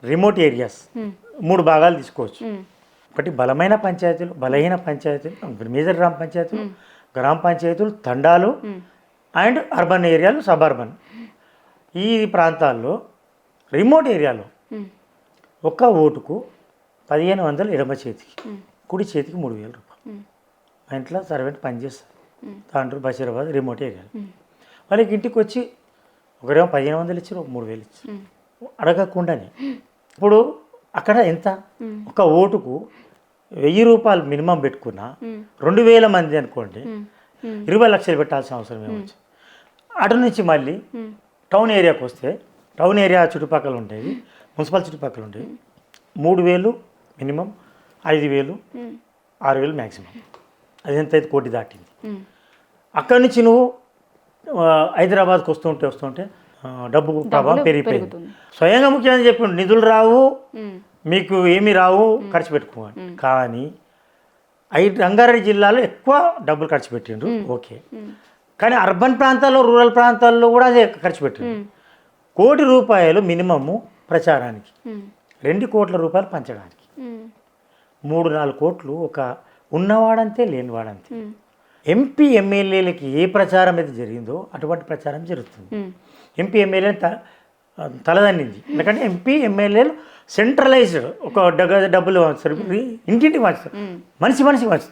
Remote areas 3 భాగాలు తీసుకోవచ్చు. ఒకటి బలమైన పంచాయతీలు, బలహీన పంచాయతీలు, మేజర్ గ్రామ పంచాయతీలు, తండాలు అండ్ అర్బన్ ఏరియాలు, సబర్బన్. ఈ ప్రాంతాల్లో రిమోట్ ఏరియాలో ఒక్క ఓటుకు 1500 ఎడమ చేతికి, కుడి చేతికి 3000 రూపాయలు. మా ఇంట్లో సర్వెంట్ పనిచేస్తారు తాండ్రు బషీరాబాద్ రిమోట్ ఏరియాలో. వాళ్ళకి ఇంటికి వచ్చి ఒకరేమో 1500 ఇచ్చారు, 3000 ఇచ్చారు అడగకుండానే. ఇప్పుడు అక్కడ ఎంత, ఒక ఓటుకు 1000 రూపాయలు మినిమం పెట్టుకున్నా 2000 మంది అనుకోండి, 20 లక్షలు పెట్టాల్సిన అవసరం ఏమొచ్చు. అటు నుంచి మళ్ళీ టౌన్ ఏరియాకి వస్తే, టౌన్ ఏరియా చుట్టుపక్కల ఉండేవి, మున్సిపల్ చుట్టుపక్కల ఉండేవి 3000 మినిమం, 5000, 6000 మ్యాక్సిమం. అది ఎంత అయితే కోటి దాటింది. అక్కడి నుంచి నువ్వు హైదరాబాద్కి వస్తుంటే డబ్బు ప్రభావం పెరిగిపోయింది. స్వయంగా ముఖ్యమంత్రి చెప్పిండు నిధులు రావు, మీకు ఏమి రావు, ఖర్చు పెట్టుకోవాలి. కానీ రంగారెడ్డి జిల్లాలో ఎక్కువ డబ్బులు ఖర్చు పెట్టిండ్రు, ఓకే. కానీ అర్బన్ ప్రాంతాల్లో, రూరల్ ప్రాంతాల్లో కూడా అదే ఖర్చు పెట్టిండ్రు. 1 కోటి రూపాయలు మినిమము ప్రచారానికి, 2 కోట్ల రూపాయలు పంచడానికి, 3-4 కోట్లు ఒక ఉన్నవాడంతే లేనివాడంతే. ఎంపీ ఎమ్మెల్యేలకి ఏ ప్రచారం అయితే జరిగిందో అటువంటి ప్రచారం జరుగుతుంది. ఎంపీ ఎమ్మెల్యే తలదన్నింది. ఎందుకంటే ఎంపీ ఎమ్మెల్యేలు సెంట్రలైజ్డ్, ఒక డబ్బులు ఇంటింటికి పంచుతారు, మనిషికి పంచుతున్నారు.